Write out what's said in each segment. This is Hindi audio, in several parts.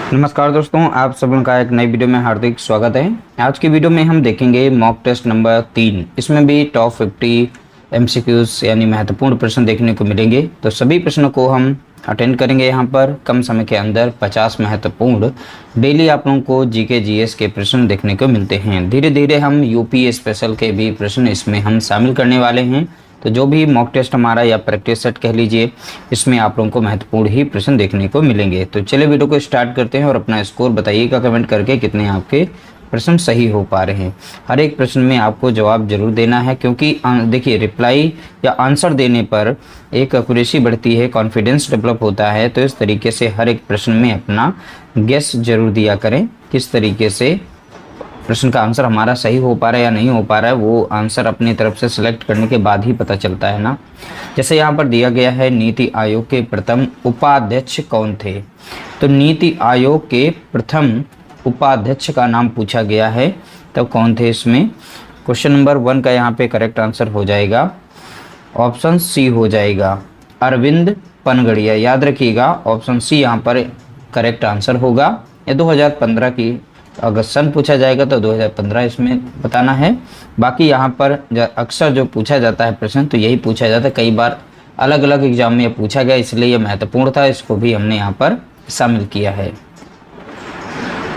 नमस्कार दोस्तों, आप सभी का एक नई वीडियो में हार्दिक स्वागत है। आज की वीडियो में हम देखेंगे मॉक टेस्ट नंबर 3। इसमें भी टॉप 50 एमसीक्यूज यानी महत्वपूर्ण प्रश्न देखने को मिलेंगे। तो सभी प्रश्नों को हम अटेंड करेंगे यहाँ पर कम समय के अंदर। 50 महत्वपूर्ण डेली आप लोगों को जीके जीएस के प्रश्न देखने को मिलते हैं। धीरे धीरे हम यूपी स्पेशल के भी प्रश्न इसमें हम शामिल करने वाले हैं। तो जो भी मॉक टेस्ट हमारा या प्रैक्टिस सेट कह लीजिए, इसमें आप लोगों को महत्वपूर्ण ही प्रश्न देखने को मिलेंगे। तो चलिए वीडियो को स्टार्ट करते हैं और अपना स्कोर बताइएगा कमेंट करके कितने आपके प्रश्न सही हो पा रहे हैं। हर एक प्रश्न में आपको जवाब जरूर देना है, क्योंकि देखिए रिप्लाई या आंसर देने पर एक एक्यूरेसी बढ़ती है, कॉन्फिडेंस डेवलप होता है। तो इस तरीके से हर एक प्रश्न में अपना गेस जरूर दिया करें। किस तरीके से प्रश्न का आंसर हमारा सही हो पा रहा है या नहीं हो पा रहा है, वो आंसर अपनी तरफ से सिलेक्ट करने के बाद ही पता चलता है ना। जैसे यहाँ पर दिया गया है, नीति आयोग के प्रथम उपाध्यक्ष कौन थे। तो नीति आयोग के प्रथम उपाध्यक्ष का नाम पूछा गया है, तो कौन थे इसमें। क्वेश्चन नंबर 1 का यहाँ पे करेक्ट आंसर हो जाएगा ऑप्शन सी हो जाएगा, अरविंद पनगड़िया। याद रखिएगा, ऑप्शन सी यहाँ पर करेक्ट आंसर होगा। ये 2015 की अगर सन पूछा जाएगा तो 2015 इसमें बताना है। बाकी यहाँ पर अक्सर जो पूछा जाता है प्रश्न, तो यही पूछा जाता है। कई बार अलग अलग एग्जाम में पूछा गया, इसलिए यह महत्वपूर्ण था, इसको भी हमने यहाँ पर शामिल किया है।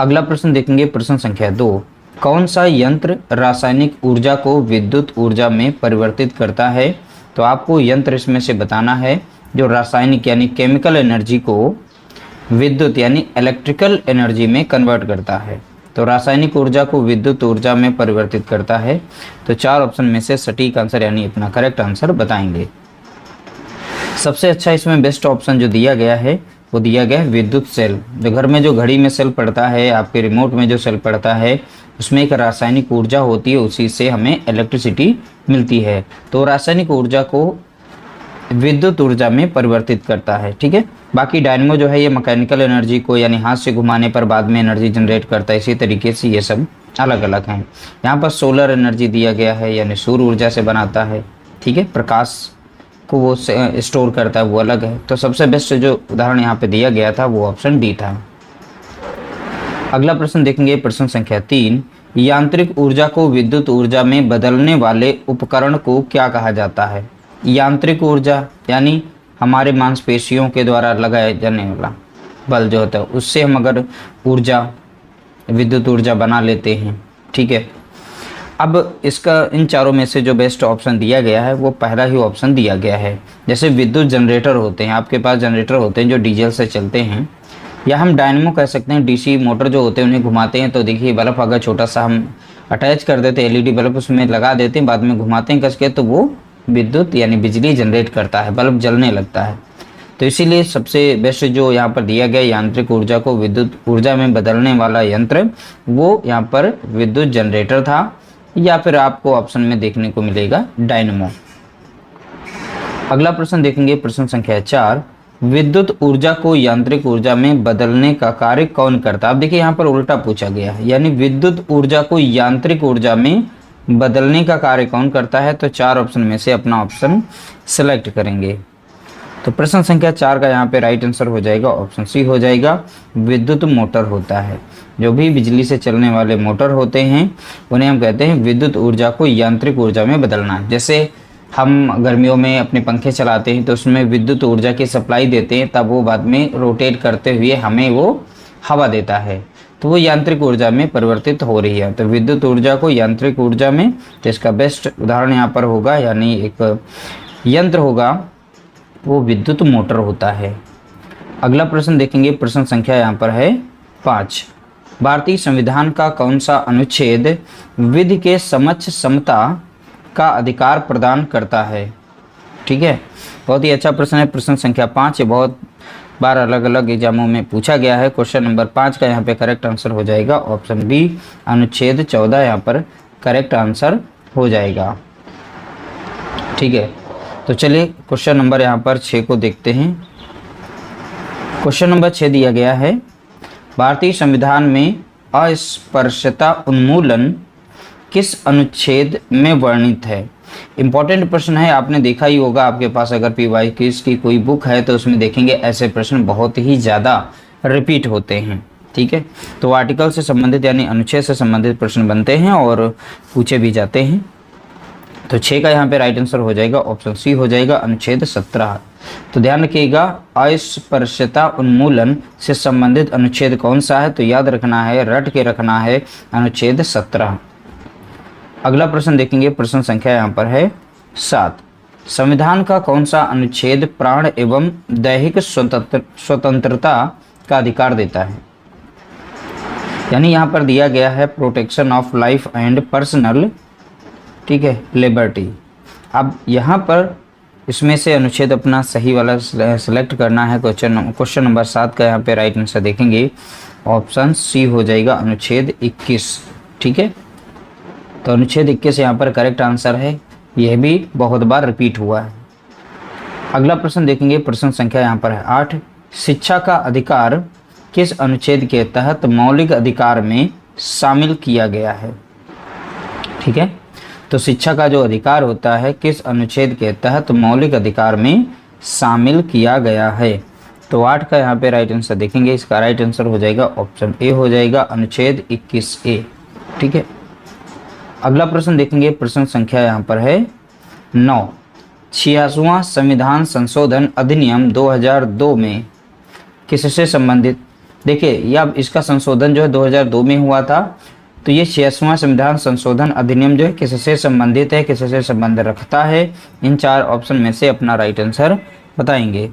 अगला प्रश्न देखेंगे, प्रश्न संख्या 2। कौन सा यंत्र रासायनिक ऊर्जा को विद्युत ऊर्जा में परिवर्तित करता है। तो आपको यंत्र इसमें से बताना है जो रासायनिक यानी केमिकल एनर्जी को विद्युत यानी इलेक्ट्रिकल एनर्जी में कन्वर्ट करता है। तो रासायनिक ऊर्जा को विद्युत ऊर्जा में परिवर्तित करता है। तो 4 ऑप्शन में से सटीक आंसर यानी अपना करेक्ट आंसर बताएंगे। सबसे अच्छा इसमें बेस्ट ऑप्शन जो दिया गया है वो दिया गया है विद्युत सेल। जो घर में जो घड़ी में सेल पड़ता है, आपके रिमोट में जो सेल पड़ता है, उसमें एक रासायनिक ऊर्जा होती है, उसी से हमें इलेक्ट्रिसिटी मिलती है। तो रासायनिक ऊर्जा को विद्युत ऊर्जा में परिवर्तित करता है। ठीक है। बाकी डायनेमो जो है ये मैकेनिकल एनर्जी को यानी हाथ से घुमाने पर बाद में एनर्जी जनरेट करता है। इसी तरीके से ये सब अलग अलग हैं। यहाँ पर सोलर एनर्जी दिया गया है यानी सूर्य ऊर्जा से बनाता है। ठीक है। प्रकाश को वो स्टोर करता है, वो अलग है। तो सबसे बेस्ट जो उदाहरण यहाँ पे दिया गया था वो ऑप्शन डी था। अगला प्रश्न देखेंगे, प्रश्न संख्या 3। यांत्रिक ऊर्जा को विद्युत ऊर्जा में बदलने वाले उपकरण को क्या कहा जाता है। यांत्रिक ऊर्जा यानी हमारे मांसपेशियों के द्वारा लगाया जाने वाला बल जो होता है, उससे हम अगर ऊर्जा विद्युत ऊर्जा बना लेते हैं। ठीक है। अब इसका इन चारों में से जो बेस्ट ऑप्शन दिया गया है वो पहला ही ऑप्शन दिया गया है। जैसे विद्युत जनरेटर होते हैं, आपके पास जनरेटर होते हैं जो डीजल से चलते हैं, या हम डायनेमो कह सकते हैं। डीसी मोटर जो होते हैं उन्हें घुमाते हैं। तो देखिए बल्ब अगर छोटा सा हम अटैच कर देते हैं, एलईडी बल्ब उसमें लगा देते हैं, बाद में घुमाते हैं कस के, तो वो विद्युत यानी बिजली जनरेट करता है, बल्ब जलने लगता है। तो इसीलिए सबसे बेस्ट जो यहाँ पर दिया गया यांत्रिक ऊर्जा को विद्युत ऊर्जा में बदलने वाला यंत्र, वो यहाँ पर विद्युत जनरेटर था, या फिर आपको ऑप्शन में देखने को मिलेगा डायनेमो। अगला प्रश्न देखेंगे, प्रश्न संख्या 4। विद्युत ऊर्जा को यांत्रिक ऊर्जा में बदलने का कार्य कौन करता है। अब देखिए यहाँ पर उल्टा पूछा गया है, यानी विद्युत ऊर्जा को यांत्रिक ऊर्जा में बदलने का कार्य कौन करता है। तो 4 ऑप्शन में से अपना ऑप्शन सेलेक्ट करेंगे। तो प्रश्न संख्या 4 का यहाँ पे राइट आंसर हो जाएगा ऑप्शन सी हो जाएगा, विद्युत मोटर होता है। जो भी बिजली से चलने वाले मोटर होते हैं उन्हें हम कहते हैं विद्युत ऊर्जा को यांत्रिक ऊर्जा में बदलना। जैसे हम गर्मियों में अपने पंखे चलाते हैं तो उसमें विद्युत ऊर्जा की सप्लाई देते हैं, तब वो बाद में रोटेट करते हुए हमें वो हवा देता है, तो वो यांत्रिक ऊर्जा में परिवर्तित हो रही है। तो विद्युत ऊर्जा को यांत्रिक ऊर्जा में, तो इसका बेस्ट उदाहरण यहाँ पर होगा यानी एक यंत्र होगा वो विद्युत मोटर होता है। अगला प्रश्न देखेंगे, प्रश्न संख्या यहाँ पर है 5। भारतीय संविधान का कौन सा अनुच्छेद विधि के समक्ष समता का अधिकार प्रदान करता है। ठीक है। बहुत ही अच्छा प्रश्न है। प्रश्न संख्या 5 ये बहुत बार अलग अलग एग्जामों में पूछा गया है। क्वेश्चन नंबर 5 का यहाँ पे करेक्ट आंसर हो जाएगा ऑप्शन बी, अनुच्छेद 14 यहाँ पर करेक्ट आंसर हो जाएगा। ठीक है। तो चलिए क्वेश्चन नंबर यहाँ पर 6 को देखते हैं। क्वेश्चन नंबर 6 दिया गया है, भारतीय संविधान में अस्पृश्यता उन्मूलन किस अनुच्छेद में वर्णित है। इंपॉर्टेंट प्रश्न है, आपने देखा ही होगा, आपके पास अगर पीवाईक्यूज की कोई बुक है तो उसमें देखेंगे ऐसे प्रश्न बहुत ही ज़्यादा रिपीट होते हैं। ठीक है, तो आर्टिकल से संबंधित यानी अनुच्छेद से संबंधित प्रश्न बनते हैं और पूछे भी जाते हैं। तो 6 का यहाँ पे राइट आंसर हो जाएगा ऑप्शन सी हो जाएगा अनुच्छेद 17। तो ध्यान रखिएगा अस्पृश्यता उन्मूलन से संबंधित अनुच्छेद कौन सा है, तो याद रखना है, रट के रखना है, अनुच्छेद 17। अगला प्रश्न देखेंगे, प्रश्न संख्या यहाँ पर है 7। संविधान का कौन सा अनुच्छेद प्राण एवं दैहिक स्वतंत्रता का अधिकार देता है? यानी यहाँ पर दिया गया है protection of life and personal, ठीक है, लिबर्टी। अब यहाँ पर इसमें से अनुच्छेद अपना सही वाला सेलेक्ट करना है। क्वेश्चन नंबर 7 का यहाँ पे राइट आंसर देखेंगे ऑप्शन सी हो जाएगा अनुच्छेद 21। ठीक है, तो अनुच्छेद 21 यहाँ पर करेक्ट आंसर है, यह भी बहुत बार रिपीट हुआ है। अगला प्रश्न देखेंगे, प्रश्न संख्या यहाँ पर है 8। शिक्षा का अधिकार किस अनुच्छेद के तहत मौलिक अधिकार में शामिल किया गया है? ठीक है, तो शिक्षा का जो अधिकार होता है किस अनुच्छेद के तहत मौलिक अधिकार में शामिल किया गया है? तो 8 का यहाँ पे राइट आंसर देखेंगे, इसका राइट आंसर हो जाएगा ऑप्शन ए हो जाएगा अनुच्छेद 21A। ठीक है, अगला प्रश्न देखेंगे, प्रश्न संख्या यहाँ पर है 9। 86वां संविधान संशोधन अधिनियम 2002 में किससे संबंधित? देखिए, यह इसका संशोधन जो है 2002 में हुआ था, तो ये 86वां संविधान संशोधन अधिनियम जो है किससे संबंधित है, किससे संबंध रखता है? इन 4 ऑप्शन में से अपना राइट आंसर बताएंगे।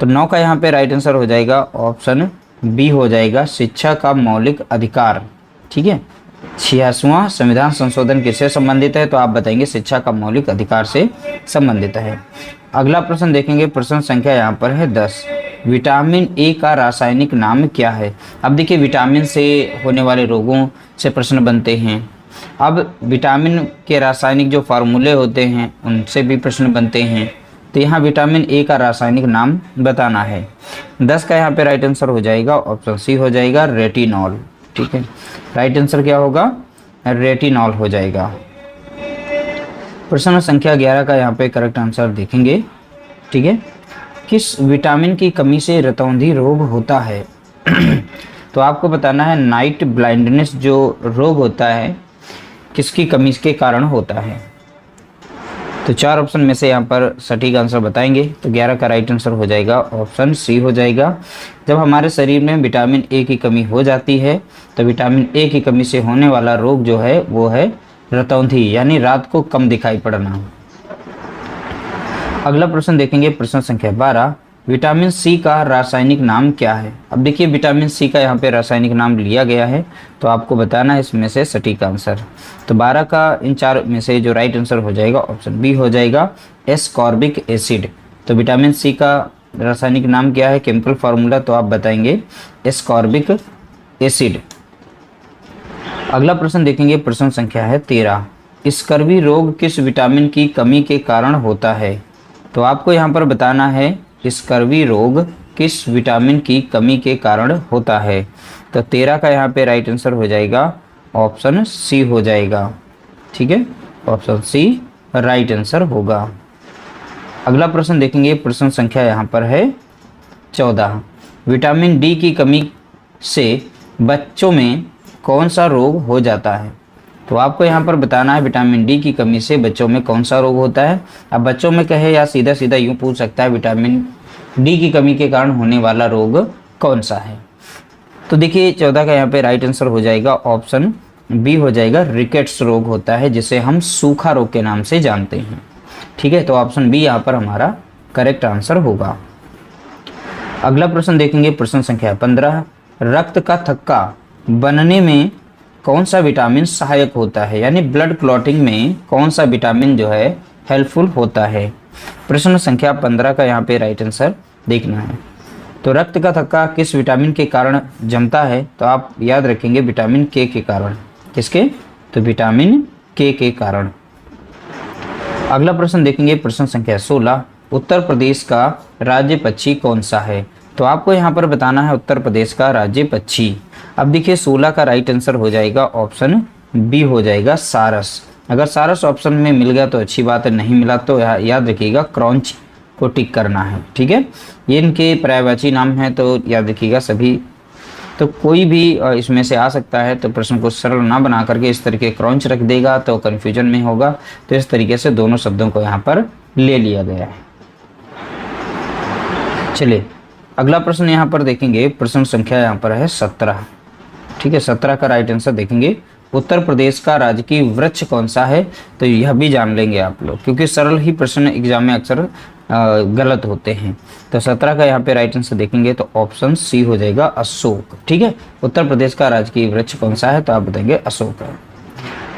तो 9 का यहाँ पे राइट आंसर हो जाएगा ऑप्शन बी हो जाएगा शिक्षा का मौलिक अधिकार। ठीक है, 86वां संविधान संशोधन किससे संबंधित है? तो आप बताएंगे शिक्षा का मौलिक अधिकार से संबंधित है। अगला प्रश्न देखेंगे, प्रश्न संख्या यहाँ पर है 10। विटामिन ए का रासायनिक नाम क्या है? अब देखिए, विटामिन से होने वाले रोगों से प्रश्न बनते हैं। अब विटामिन के रासायनिक जो फार्मूले होते हैं उनसे भी प्रश्न बनते हैं। तो यहाँ विटामिन ए का रासायनिक नाम बताना है। 10 का यहाँ पे राइट आंसर हो जाएगा ऑप्शन सी हो जाएगा रेटिनॉल। ठीक है, राइट आंसर क्या होगा? रेटिनॉल हो जाएगा। प्रश्न संख्या 11 का यहाँ पे करेक्ट आंसर देखेंगे। ठीक है, किस विटामिन की कमी से रतौंधी रोग होता है? तो आपको बताना है नाइट ब्लाइंडनेस जो रोग होता है किसकी कमी के कारण होता है? तो 4 ऑप्शन में से यहाँ पर सटीक आंसर बताएंगे। तो 11 का राइट आंसर हो जाएगा ऑप्शन सी हो जाएगा। जब हमारे शरीर में विटामिन ए की कमी हो जाती है तो विटामिन ए की कमी से होने वाला रोग जो है वो है रतौंधी, यानी रात को कम दिखाई पड़ना। अगला प्रश्न देखेंगे, प्रश्न संख्या 12। विटामिन सी का रासायनिक नाम क्या है? अब देखिए, विटामिन सी का यहाँ पे रासायनिक नाम लिया गया है, तो आपको बताना है इसमें से सटीक आंसर। तो 12 का इन 4 में से जो राइट आंसर हो जाएगा ऑप्शन बी हो जाएगा एस्कॉर्बिक एसिड। तो विटामिन सी का रासायनिक नाम क्या है, केमिकल फार्मूला? तो आप बताएंगे एस्कॉर्बिक एसिड। अगला प्रश्न देखेंगे, प्रश्न संख्या है 13। स्कर्वी रोग किस विटामिन की कमी के कारण होता है? तो आपको यहाँ पर बताना है स्कर्वी रोग किस विटामिन की कमी के कारण होता है। तो 13 का यहाँ पे राइट आंसर हो जाएगा ऑप्शन सी हो जाएगा। ठीक है, ऑप्शन सी राइट आंसर होगा। अगला प्रश्न देखेंगे, प्रश्न संख्या यहाँ पर है 14। विटामिन डी की कमी से बच्चों में कौन सा रोग हो जाता है? तो आपको यहाँ पर बताना है विटामिन डी की कमी से बच्चों में कौन सा रोग होता है। अब बच्चों में कहे या सीधा सीधा यूँ पूछ सकता है विटामिन डी की कमी के कारण होने वाला रोग कौन सा है? तो देखिए, 14 का यहाँ पे राइट आंसर हो जाएगा ऑप्शन बी हो जाएगा रिकेट्स रोग होता है, जिसे हम सूखा रोग के नाम से जानते हैं। ठीक है, तो ऑप्शन बी यहाँ पर हमारा करेक्ट आंसर होगा। अगला प्रश्न देखेंगे, प्रश्न संख्या 15। रक्त का थक्का बनने में कौन सा विटामिन सहायक होता है? यानी ब्लड क्लॉटिंग में कौन सा विटामिन जो है हेल्पफुल होता है? प्रश्न संख्या 15 का यहाँ पे राइट आंसर देखना है। तो रक्त का थक्का किस विटामिन के कारण जमता है? तो आप याद रखेंगे विटामिन के कारण। किसके? तो विटामिन के कारण। अगला प्रश्न देखेंगे, प्रश्न संख्या 16। उत्तर प्रदेश का राज्य पक्षी कौन सा है? तो आपको यहाँ पर बताना है उत्तर प्रदेश का राज्य पक्षी। अब देखिए, 16 का राइट आंसर हो जाएगा ऑप्शन बी हो जाएगा सारस। अगर सारस ऑप्शन में मिल गया तो अच्छी बात है, नहीं मिला तो याद रखिएगा क्रॉन्च को टिक करना है। ठीक है, ये इनके पर्यायवाची नाम है, तो याद रखिएगा सभी तो कोई भी इसमें से आ सकता है, तो प्रश्न को सरल ना बना करके इस तरीके क्रॉन्च रख देगा तो कन्फ्यूजन में होगा। तो इस तरीके से दोनों शब्दों को यहाँ पर ले लिया गया है। चलिए अगला प्रश्न यहाँ पर देखेंगे, प्रश्न संख्या यहाँ पर है 17। ठीक है, 17 का राइट आंसर देखेंगे, उत्तर प्रदेश का राजकीय वृक्ष कौन सा है। तो यह भी जान लेंगे आप लोग, क्योंकि सरल ही प्रश्न एग्जाम में अक्सर गलत होते हैं। तो 17 का यहाँ पे राइट आंसर देखेंगे तो ऑप्शन सी हो जाएगा अशोक। ठीक है, उत्तर प्रदेश का राजकीय वृक्ष कौन सा है, तो आप बताएंगे अशोक है।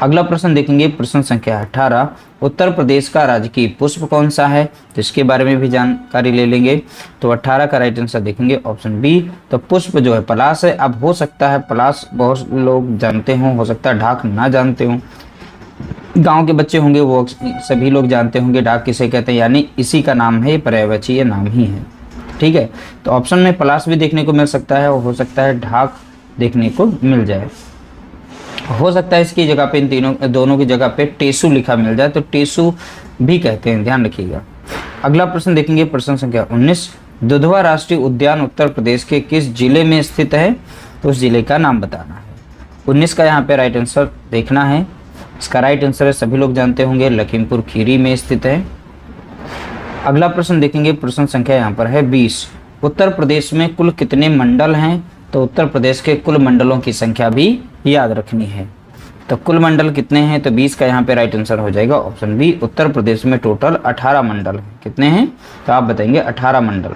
अगला प्रश्न देखेंगे, प्रश्न संख्या 18, उत्तर प्रदेश का राजकीय पुष्प कौन सा है, तो इसके बारे में भी जानकारी ले लेंगे। तो 18 का राइट आंसर देखेंगे ऑप्शन बी, तो पुष्प जो है पलाश है। अब हो सकता है पलाश बहुत लोग जानते हों, हो सकता है ढाक ना जानते हों, गांव के बच्चे होंगे वो सभी लोग जानते होंगे ढाक किसे कहते हैं, यानी इसी का नाम है, पर्यायवाची नाम ही है। ठीक है, तो ऑप्शन में पलाश भी देखने को मिल सकता है और हो सकता है ढाक देखने को मिल जाए। हो सकता है इसकी जगह पे, इन दोनों की जगह पे टेसू लिखा मिल जाए, तो टेसू भी कहते हैं, ध्यान रखिएगा। अगला प्रश्न देखेंगे, प्रश्न संख्या 19, दुधवा राष्ट्रीय उद्यान उत्तर प्रदेश के किस जिले में स्थित है, तो उस जिले का नाम बताना है। 19 का यहाँ पे राइट आंसर देखना है। इसका राइट आंसर है, सभी लोग जानते होंगे, लखीमपुर खीरी में स्थित है। अगला प्रश्न देखेंगे, प्रश्न संख्या यहाँ पर है 20, उत्तर प्रदेश में कुल कितने मंडल हैं, तो उत्तर प्रदेश के कुल मंडलों की संख्या भी याद रखनी है। तो कुल मंडल कितने हैं, तो 20 का यहाँ पे राइट आंसर हो जाएगा ऑप्शन बी, उत्तर प्रदेश में टोटल 18 मंडल हैं। कितने हैं, तो आप बताएंगे 18 मंडल।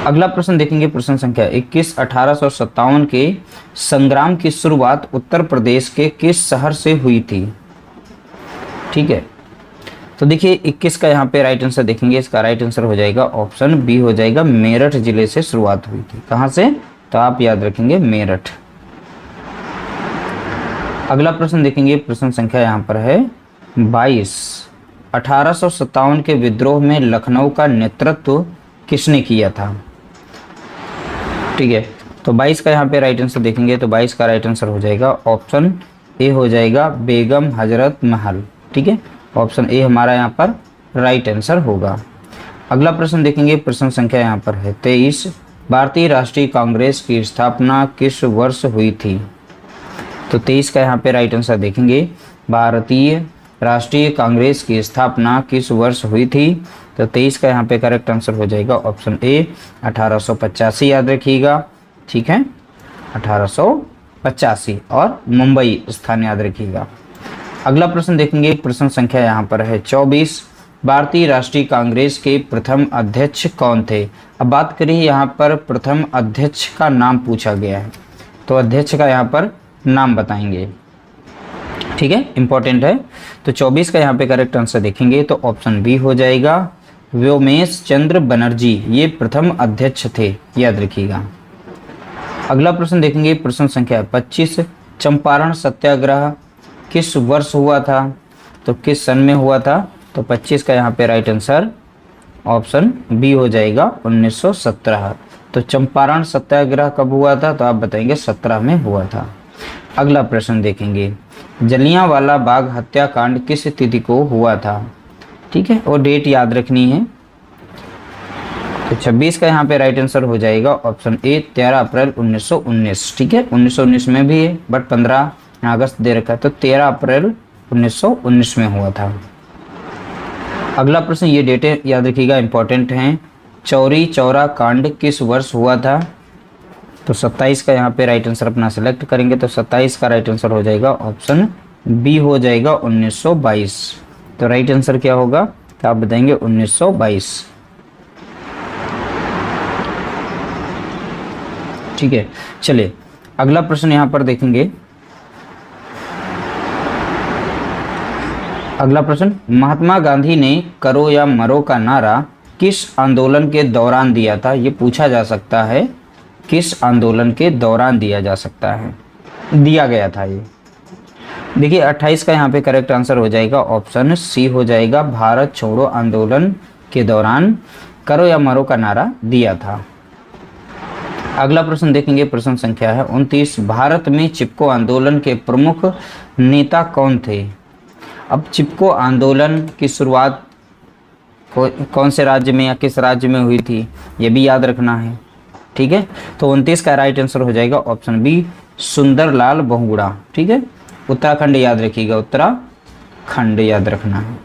अगला प्रश्न देखेंगे, प्रश्न संख्या 21, 1857 के संग्राम की शुरुआत उत्तर प्रदेश के किस शहर से हुई थी। ठीक है, तो देखिए 21 का यहाँ पे राइट आंसर देखेंगे, इसका राइट आंसर हो जाएगा ऑप्शन बी हो जाएगा, मेरठ जिले से शुरुआत हुई थी। कहाँ से, तो आप याद रखेंगे मेरठ। अगला प्रश्न देखेंगे, प्रश्न संख्या यहाँ पर है 22, 1857 के विद्रोह में लखनऊ का नेतृत्व किसने किया था। ठीक है, तो 22 का यहाँ पे राइट आंसर देखेंगे, तो 22 का राइट आंसर हो जाएगा ऑप्शन ए हो जाएगा, बेगम हजरत महल। ठीक है, ऑप्शन ए हमारा यहाँ पर राइट आंसर होगा। अगला प्रश्न देखेंगे, प्रश्न संख्या यहाँ पर है 23, भारतीय राष्ट्रीय कांग्रेस की स्थापना किस वर्ष हुई थी। तो 23 का यहाँ पे राइट आंसर देखेंगे, भारतीय राष्ट्रीय कांग्रेस की स्थापना किस वर्ष हुई थी। तो 23 का यहाँ पे करेक्ट आंसर हो जाएगा ऑप्शन ए, 1885 याद रखिएगा। ठीक है, 1885 और मुंबई स्थान याद रखिएगा। अगला प्रश्न देखेंगे, प्रश्न संख्या यहाँ पर है 24, भारतीय राष्ट्रीय कांग्रेस के प्रथम अध्यक्ष कौन थे। अब बात करें यहाँ पर प्रथम अध्यक्ष का नाम पूछा गया है, तो अध्यक्ष का यहाँ पर नाम बताएंगे। ठीक है, इंपॉर्टेंट है। तो 24 का यहाँ पे करेक्ट आंसर देखेंगे तो ऑप्शन बी हो जाएगा, व्योमेश चंद्र बनर्जी, ये प्रथम अध्यक्ष थे, याद रखिएगा। अगला प्रश्न देखेंगे, प्रश्न संख्या 25, चंपारण सत्याग्रह किस वर्ष हुआ था, तो किस सन में हुआ था। तो 25 का यहाँ पे राइट आंसर ऑप्शन बी हो जाएगा, 1917। तो चंपारण सत्याग्रह कब हुआ था, तो आप बताएंगे 17 में हुआ था। अगला प्रश्न देखेंगे, जलियांवाला बाग हत्याकांड किस तिथि को हुआ था। ठीक है, और डेट याद रखनी है। तो 26 का यहाँ पे राइट आंसर हो जाएगा ऑप्शन ए, 13 अप्रैल 1919। ठीक है, 1919 में भी है बट 15 अगस्त दे रखा है, तो 13 अप्रैल 1919 में हुआ था। अगला प्रश्न, ये डेटें याद रखिएगा, इंपॉर्टेंट हैं। चौरी चौरा कांड किस वर्ष हुआ था। तो 27 का यहाँ पे राइट आंसर अपना सेलेक्ट करेंगे, तो 27 का राइट आंसर हो जाएगा ऑप्शन बी हो जाएगा, 1922। तो राइट आंसर क्या होगा, तो आप बताएंगे 1922। ठीक है, चलिए अगला प्रश्न यहाँ पर देखेंगे। अगला प्रश्न, महात्मा गांधी ने करो या मरो का नारा किस आंदोलन के दौरान दिया था। ये पूछा जा सकता है, किस आंदोलन के दौरान दिया जा सकता है, दिया गया था ये। देखिए 28 का यहाँ पे करेक्ट आंसर हो जाएगा ऑप्शन सी हो जाएगा, भारत छोड़ो आंदोलन के दौरान करो या मरो का नारा दिया था। अगला प्रश्न देखेंगे, प्रश्न संख्या है 29, भारत में चिपको आंदोलन के प्रमुख नेता कौन थे। अब चिपको आंदोलन की शुरुआत कौन से राज्य में या किस राज्य में हुई थी, ये भी याद रखना है। ठीक है, तो 29 का राइट आंसर हो जाएगा ऑप्शन बी, सुंदरलाल बहुगुणा। ठीक है, उत्तराखंड याद रखिएगा, उत्तराखंड याद रखना है।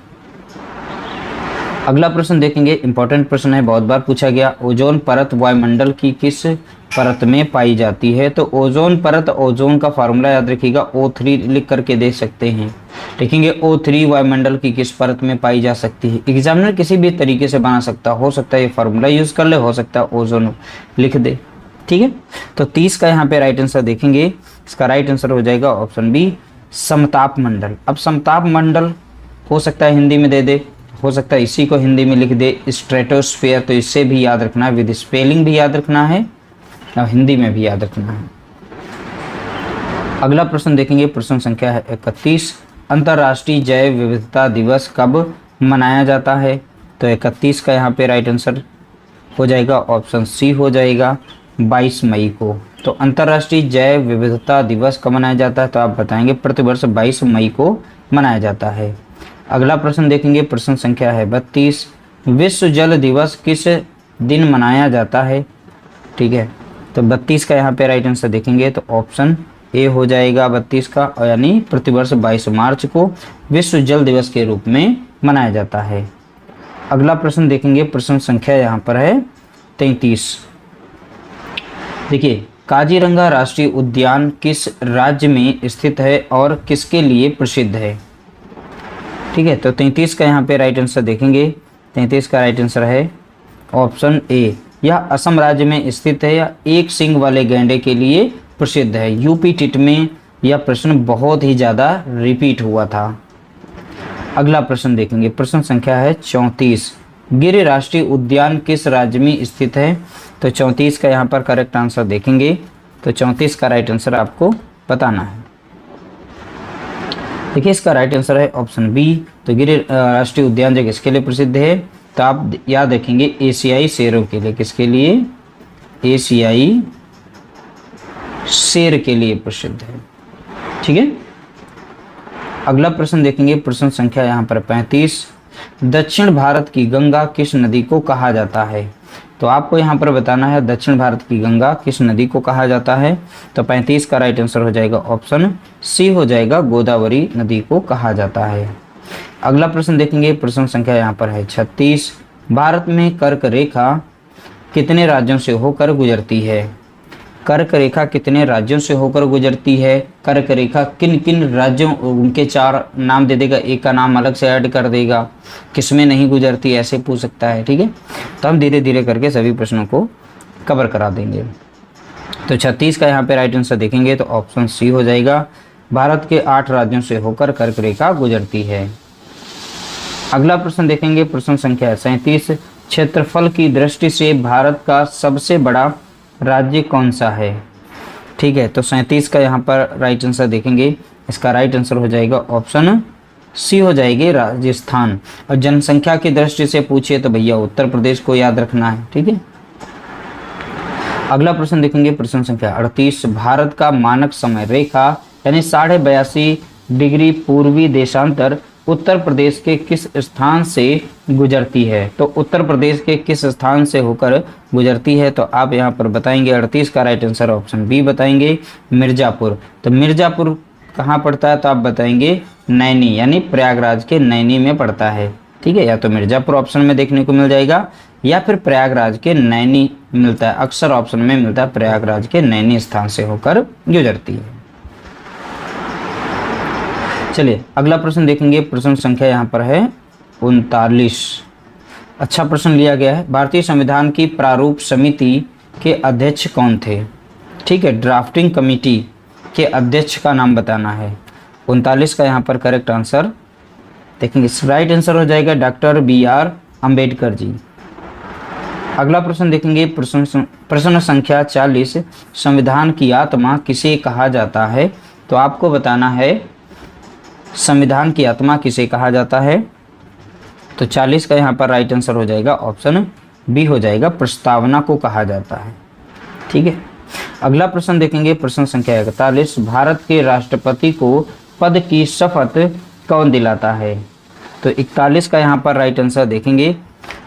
अगला प्रश्न देखेंगे, इंपॉर्टेंट प्रश्न है, बहुत बार पूछा गया। ओजोन परत वायुमंडल की किस परत में पाई जाती है? तो ओजोन परत, ओजोन का फार्मूला याद रखिएगा, O3 लिख करके दे सकते हैं। लिखेंगे O3 वायुमंडल की किस परत में पाई जा सकती है। एग्जामिनर किसी भी तरीके से बना सकता, हो सकता है ये फार्मूला यूज कर ले, हो सकता है ओजोन लिख दे। ठीक है, तो 30 का यहाँ पे राइट आंसर देखेंगे, इसका राइट आंसर हो जाएगा ऑप्शन बी, समताप मंडल। अब समताप मंडल हो सकता है हिंदी में दे दे, हो सकता है इसी को हिंदी में लिख दे स्ट्रेटोस्फेयर, तो इससे भी याद रखना है, विद स्पेलिंग भी याद रखना है और हिंदी में भी याद रखना है। अगला प्रश्न देखेंगे, प्रश्न संख्या है 31, अंतर्राष्ट्रीय जैव विविधता दिवस कब मनाया जाता है? तो 31 का यहाँ पे राइट आंसर हो जाएगा ऑप्शन सी हो जाएगा, 22 मई को। तो अंतर्राष्ट्रीय जैव विविधता दिवस कब मनाया जाता है? तो आप बताएंगे प्रतिवर्ष 22 मई को मनाया जाता है। अगला प्रश्न देखेंगे, प्रश्न संख्या है 32, विश्व जल दिवस किस दिन मनाया जाता है? ठीक है, तो 32 का यहाँ पे राइट आंसर देखेंगे तो ऑप्शन ए हो जाएगा 32 का, और यानी प्रतिवर्ष 22 मार्च को विश्व जल दिवस के रूप में मनाया जाता है। अगला प्रश्न देखेंगे, प्रश्न संख्या यहाँ पर है 33। देखिए, काजीरंगा राष्ट्रीय उद्यान किस राज्य में स्थित है और किसके लिए प्रसिद्ध है? ठीक है, तो 33 का यहाँ पे राइट आंसर देखेंगे, 33 का राइट आंसर है ऑप्शन ए, यह असम राज्य में स्थित है या एक सींग वाले गैंडे के लिए प्रसिद्ध है। यूपी टिट में यह प्रश्न बहुत ही ज़्यादा रिपीट हुआ था। अगला प्रश्न देखेंगे, प्रश्न संख्या है 34, गिर राष्ट्रीय उद्यान किस राज्य में स्थित है? तो 34 का यहाँ पर करेक्ट आंसर देखेंगे, तो 34 का राइट आंसर आपको बताना है। देखिए, इसका राइट आंसर है ऑप्शन बी, तो गिर राष्ट्रीय उद्यान जो किसके लिए प्रसिद्ध है? तो आप याद रखेंगे एशियाई शेरों के लिए। किसके लिए? एशियाई शेर के लिए प्रसिद्ध है। ठीक है, अगला प्रश्न देखेंगे, प्रश्न संख्या यहाँ पर 35, दक्षिण भारत की गंगा किस नदी को कहा जाता है? तो आपको यहाँ पर बताना है दक्षिण भारत की गंगा किस नदी को कहा जाता है। तो 35 का राइट आंसर हो जाएगा ऑप्शन सी हो जाएगा, गोदावरी नदी को कहा जाता है। अगला प्रश्न देखेंगे, प्रश्न संख्या यहाँ पर है 36, भारत में कर्क रेखा कितने राज्यों से होकर गुजरती है? कर्क रेखा कितने राज्यों से होकर गुजरती है? कर्क रेखा किन किन राज्यों, उनके 4 नाम दे देगा, एक का नाम अलग से ऐड कर देगा, किसमें नहीं गुजरती ऐसे पूछ सकता है। ठीक है, तो हम धीरे धीरे करके सभी प्रश्नों को कवर करा देंगे। तो 36 का यहाँ पे राइट आंसर देखेंगे तो ऑप्शन सी हो जाएगा, भारत के 8 राज्यों से होकर कर्क रेखा गुजरती है। अगला प्रश्न देखेंगे, प्रश्न संख्या 37, क्षेत्रफल की दृष्टि से भारत का सबसे बड़ा राज्य कौन सा है? ठीक है, तो 37 का यहाँ पर राइट आंसर देखेंगे, इसका राइट आंसर हो जाएगा ऑप्शन सी हो जाएगी, राजस्थान। और जनसंख्या की दृष्टि से पूछिए तो भैया उत्तर प्रदेश को याद रखना है। ठीक है, अगला प्रश्न देखेंगे, प्रश्न संख्या 38, भारत का मानक समय रेखा यानी 82.5 डिग्री पूर्वी देशांतर उत्तर प्रदेश के किस स्थान से गुजरती है? तो उत्तर प्रदेश के किस स्थान से होकर गुजरती है? तो आप यहाँ पर बताएंगे 38 का राइट आंसर ऑप्शन बी बताएंगे, मिर्जापुर। तो मिर्जापुर कहाँ पड़ता है? तो आप बताएंगे नैनी, यानी प्रयागराज के नैनी में पड़ता है। ठीक है, या तो मिर्जापुर ऑप्शन में देखने को मिल जाएगा या फिर प्रयागराज के नैनी मिलता है, अक्सर ऑप्शन में मिलता है प्रयागराज के नैनी स्थान से होकर गुजरती है। चलिए अगला प्रश्न देखेंगे, प्रश्न संख्या यहाँ पर है 39। अच्छा प्रश्न लिया गया है, भारतीय संविधान की प्रारूप समिति के अध्यक्ष कौन थे? ठीक है, ड्राफ्टिंग कमेटी के अध्यक्ष का नाम बताना है। 39 का यहाँ पर करेक्ट आंसर देखेंगे, राइट आंसर हो जाएगा डॉक्टर BR अम्बेडकर जी। अगला प्रश्न देखेंगे, प्रश्न संख्या 40, संविधान की आत्मा किसे कहा जाता है? तो आपको बताना है संविधान की आत्मा किसे कहा जाता है। तो 40 का यहाँ पर राइट आंसर हो जाएगा ऑप्शन बी हो जाएगा, प्रस्तावना को कहा जाता है। ठीक है, अगला प्रश्न देखेंगे, प्रश्न संख्या 41, भारत के राष्ट्रपति को पद की शपथ कौन दिलाता है? तो 41 का यहाँ पर राइट आंसर देखेंगे,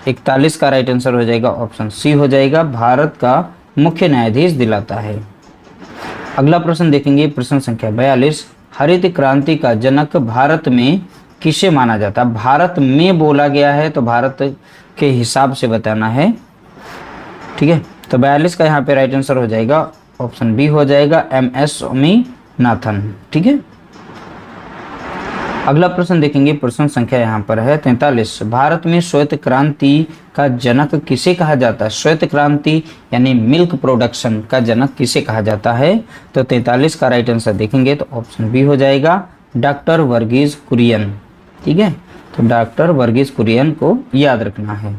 41 का राइट आंसर हो जाएगा ऑप्शन सी हो जाएगा, भारत का मुख्य न्यायाधीश दिलाता है। अगला प्रश्न देखेंगे, प्रश्न संख्या 42, हरित क्रांति का जनक भारत में किसे माना जाता है? भारत में बोला गया है तो भारत के हिसाब से बताना है, ठीक है। तो 42 का यहाँ पे राइट आंसर हो जाएगा ऑप्शन बी हो जाएगा MS स्वामीनाथन, ठीक है। अगला प्रश्न देखेंगे, प्रश्न संख्या यहाँ पर है 43, भारत में श्वेत क्रांति का जनक किसे कहा जाता है? श्वेत क्रांति यानी मिल्क प्रोडक्शन का जनक किसे कहा जाता है? तो 43 का राइट आंसर देखेंगे तो ऑप्शन बी हो जाएगा डॉक्टर वर्गीज कुरियन, ठीक है। तो डॉक्टर वर्गीज कुरियन को याद रखना है।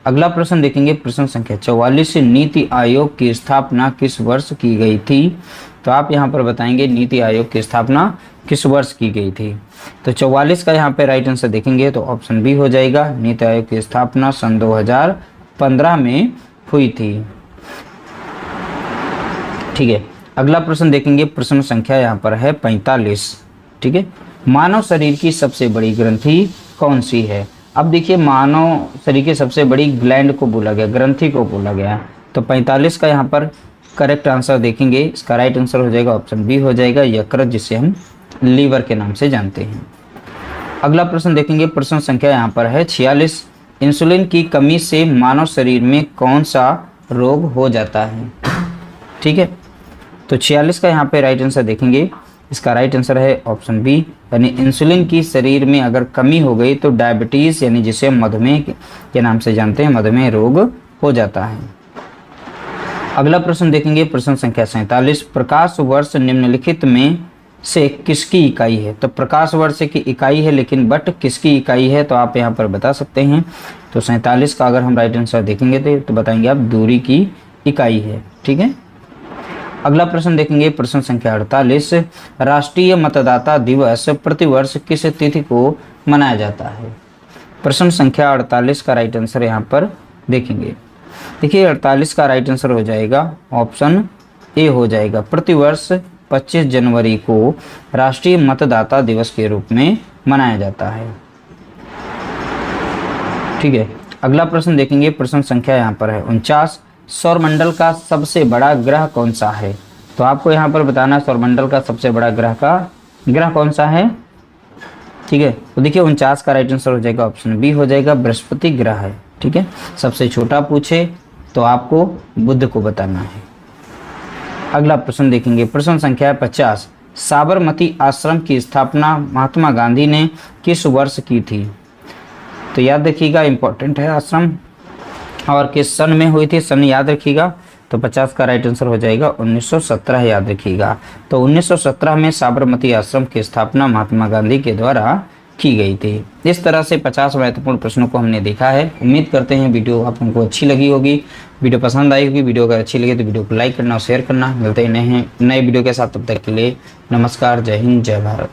अगला प्रश्न देखेंगे, प्रश्न संख्या 44, नीति आयोग की स्थापना किस वर्ष की गई थी? तो आप यहाँ पर बताएंगे नीति आयोग की स्थापना किस वर्ष की गई थी। तो 44 का यहाँ पे राइट आंसर देखेंगे तो ऑप्शन बी हो जाएगा नीति आयोग की स्थापना सन 2015 में हुई थी, ठीक है। अगला प्रश्न देखेंगे, प्रश्न संख्या यहाँ पर है 45, ठीक है। मानव शरीर की सबसे बड़ी ग्रंथि कौन सी है? अब देखिए, मानव शरीर की सबसे बड़ी ग्लैंड को बोला गया, ग्रंथि को बोला गया। तो 45 का यहाँ पर करेक्ट आंसर देखेंगे, इसका राइट आंसर हो जाएगा ऑप्शन बी हो जाएगा यकृत, जिसे हम लीवर के नाम से जानते हैं। अगला प्रश्न देखेंगे, प्रश्न संख्या यहाँ पर है 46, इंसुलिन की कमी से मानव शरीर में कौन सा रोग हो जाता है? ठीक है, तो 46 का यहाँ पे राइट आंसर देखेंगे, इसका राइट आंसर है ऑप्शन बी, यानी इंसुलिन की शरीर में अगर कमी हो गई तो डायबिटीज यानी जिसे मधुमेह के नाम से जानते हैं, मधुमेह रोग हो जाता है। अगला प्रश्न देखेंगे, प्रश्न संख्या 47, प्रकाश वर्ष निम्नलिखित में से किसकी इकाई है? तो प्रकाश वर्ष की इकाई है, लेकिन बट किसकी इकाई है? तो आप यहाँ पर बता सकते हैं। तो 47 का अगर हम राइट आंसर देखेंगे तो बताएंगे आप दूरी की इकाई है, ठीक है। अगला प्रश्न देखेंगे, प्रश्न संख्या 48, राष्ट्रीय मतदाता दिवस प्रतिवर्ष किस तिथि को मनाया जाता है? प्रश्न संख्या 48 का राइट आंसर यहाँ पर देखेंगे। देखिए, 48 का राइट आंसर हो जाएगा ऑप्शन ए हो जाएगा, प्रतिवर्ष 25 जनवरी को राष्ट्रीय मतदाता दिवस के रूप में मनाया जाता है, ठीक है। अगला प्रश्न देखेंगे, प्रश्न संख्या यहाँ पर है 49, सौरमंडल का सबसे बड़ा ग्रह कौन सा है? तो आपको यहाँ पर बताना सौरमंडल का सबसे बड़ा ग्रह कौन सा है, ठीक है। तो देखिए 49 का राइट आंसर हो जाएगा ऑप्शन बी हो जाएगा बृहस्पति ग्रह है, ठीक है। सबसे छोटा पूछे तो आपको बुध को बताना है। अगला प्रश्न देखेंगे, प्रश्न संख्या 50, साबरमती आश्रम की स्थापना महात्मा गांधी ने किस वर्ष की थी? तो याद रखिएगा, इंपॉर्टेंट है आश्रम, और किस सन में हुई थी, सन याद रखिएगा। तो 50 का राइट आंसर हो जाएगा 1917 याद रखिएगा। तो 1917 में साबरमती आश्रम की स्थापना महात्मा गांधी के द्वारा की गई थी। इस तरह से 50 महत्वपूर्ण प्रश्नों को हमने देखा है। उम्मीद करते हैं वीडियो आप लोगों को अच्छी लगी होगी, वीडियो पसंद आई होगी। वीडियो अगर अच्छी लगे तो वीडियो को लाइक करना और शेयर करना। मिलते हैं नए वीडियो के साथ, तब तक के लिए नमस्कार, जय हिंद, जय भारत।